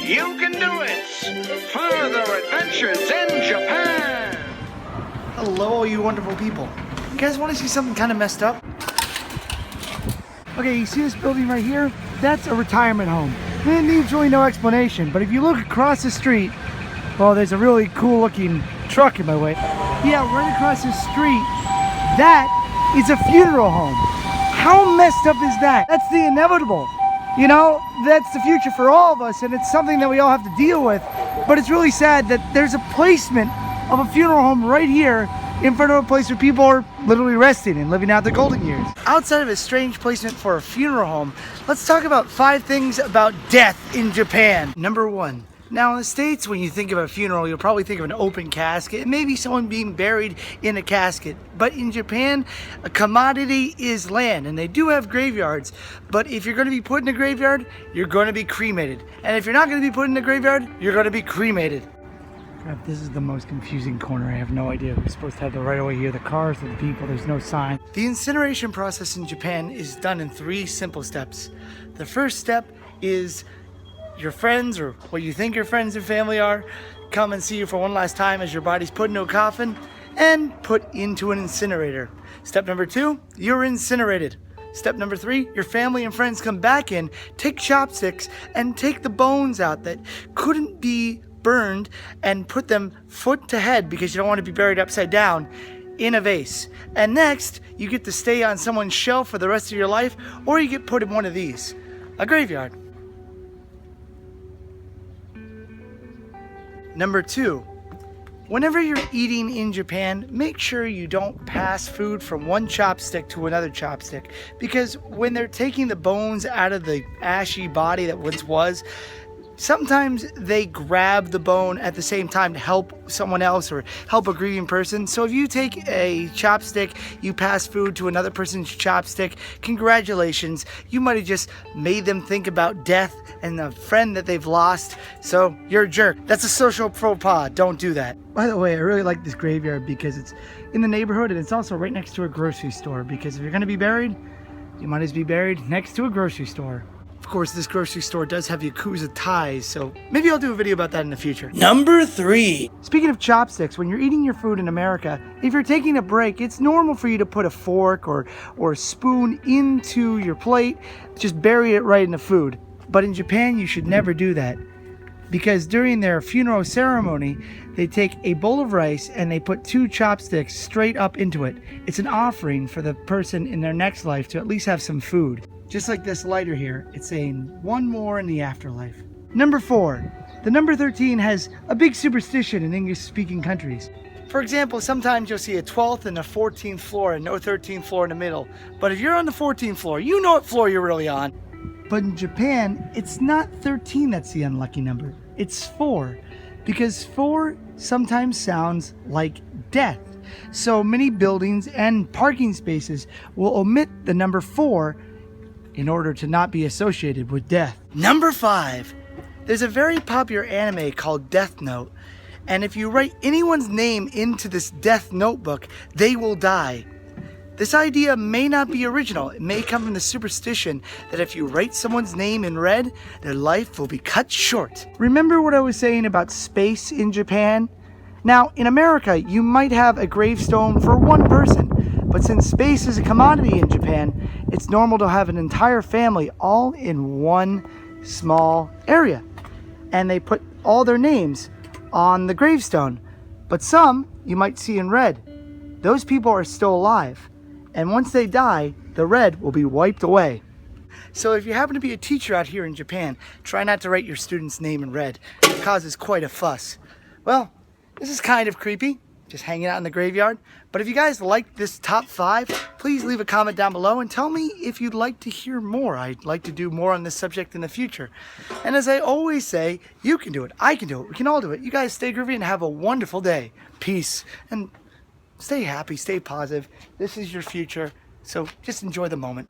Yukendoit's Further Adventures in Japan. Hello, all you wonderful people. You guys want to see something kind of messed up? Okay, you see this building right here? That's a retirement home. It needs really no explanation, but if you look across the street, well, there's a really cool looking truck in my way. Yeah, right across the street, that is a funeral home. How messed up is that? That's the inevitable. You know, that's the future for all of us, and it's something that we all have to deal with. But it's really sad that there's a placement of a funeral home right here in front of a place where people are literally resting and living out their golden years. Outside of a strange placement for a funeral home, let's talk about 5 things about death in Japan. Number 1. Now in the States, when you think of a funeral, you'll probably think of an open casket and maybe someone being buried in a casket. But in Japan, a commodity is land, and they do have graveyards. But if you're going to be put in a graveyard, you're going to be cremated. And if you're not going to be put in a graveyard, you're going to be cremated. Crap, this is the most confusing corner. I have no idea who's supposed to have the right of way here. The cars or the people, there's no sign. The incineration process in Japan is done in 3 simple steps. The first step is your friends, or what you think your friends and family are, come and see you for one last time as your body's put into a coffin and put into an incinerator. Step number 2, you're incinerated. Step number 3, your family and friends come back in, take chopsticks, and take the bones out that couldn't be burned and put them foot to head because you don't want to be buried upside down in a vase. And next, you get to stay on someone's shelf for the rest of your life, or you get put in one of these, a graveyard. Number 2, whenever you're eating in Japan, make sure you don't pass food from one chopstick to another chopstick, because when they're taking the bones out of the ashy body that once was, sometimes they grab the bone at the same time to help someone else or help a grieving person. So if you take a chopstick, you pass food to another person's chopstick, congratulations. You might have just made them think about death and a friend that they've lost. So you're a jerk. That's a social faux pas. Don't do that. By the way, I really like this graveyard because it's in the neighborhood and it's also right next to a grocery store, because if you're going to be buried, you might as well be buried next to a grocery store. Of course, this grocery store does have Yakuza ties, so maybe I'll do a video about that in the future. Number 3. Speaking of chopsticks, when you're eating your food in America, if you're taking a break, it's normal for you to put a fork or a spoon into your plate, just bury it right in the food. But in Japan, you should never do that, because during their funeral ceremony, they take a bowl of rice and they put 2 chopsticks straight up into it. It's an offering for the person in their next life to at least have some food. Just like this lighter here, it's saying one more in the afterlife. Number 4, the number 13 has a big superstition in English-speaking countries. For example, sometimes you'll see a 12th and a 14th floor and no 13th floor in the middle. But if you're on the 14th floor, you know what floor you're really on. But in Japan, it's not 13 that's the unlucky number. It's 4, because 4 sometimes sounds like death. So many buildings and parking spaces will omit the number 4 in order to not be associated with death. Number 5, there's a very popular anime called Death Note, and if you write anyone's name into this death notebook, they will die. This idea may not be original. It may come from the superstition that if you write someone's name in red, their life will be cut short. Remember what I was saying about space in Japan? Now, in America, you might have a gravestone for one person, but since space is a commodity in Japan, it's normal to have an entire family all in one small area. And they put all their names on the gravestone. But some you might see in red. Those people are still alive. And once they die, the red will be wiped away. So if you happen to be a teacher out here in Japan, try not to write your student's name in red. It causes quite a fuss. Well, this is kind of creepy, just hanging out in the graveyard. But if you guys liked this top 5, please leave a comment down below and tell me if you'd like to hear more. I'd like to do more on this subject in the future. And as I always say, you can do it, I can do it, we can all do it. You guys stay groovy and have a wonderful day. Peace. And stay happy, stay positive. This is your future, so just enjoy the moment.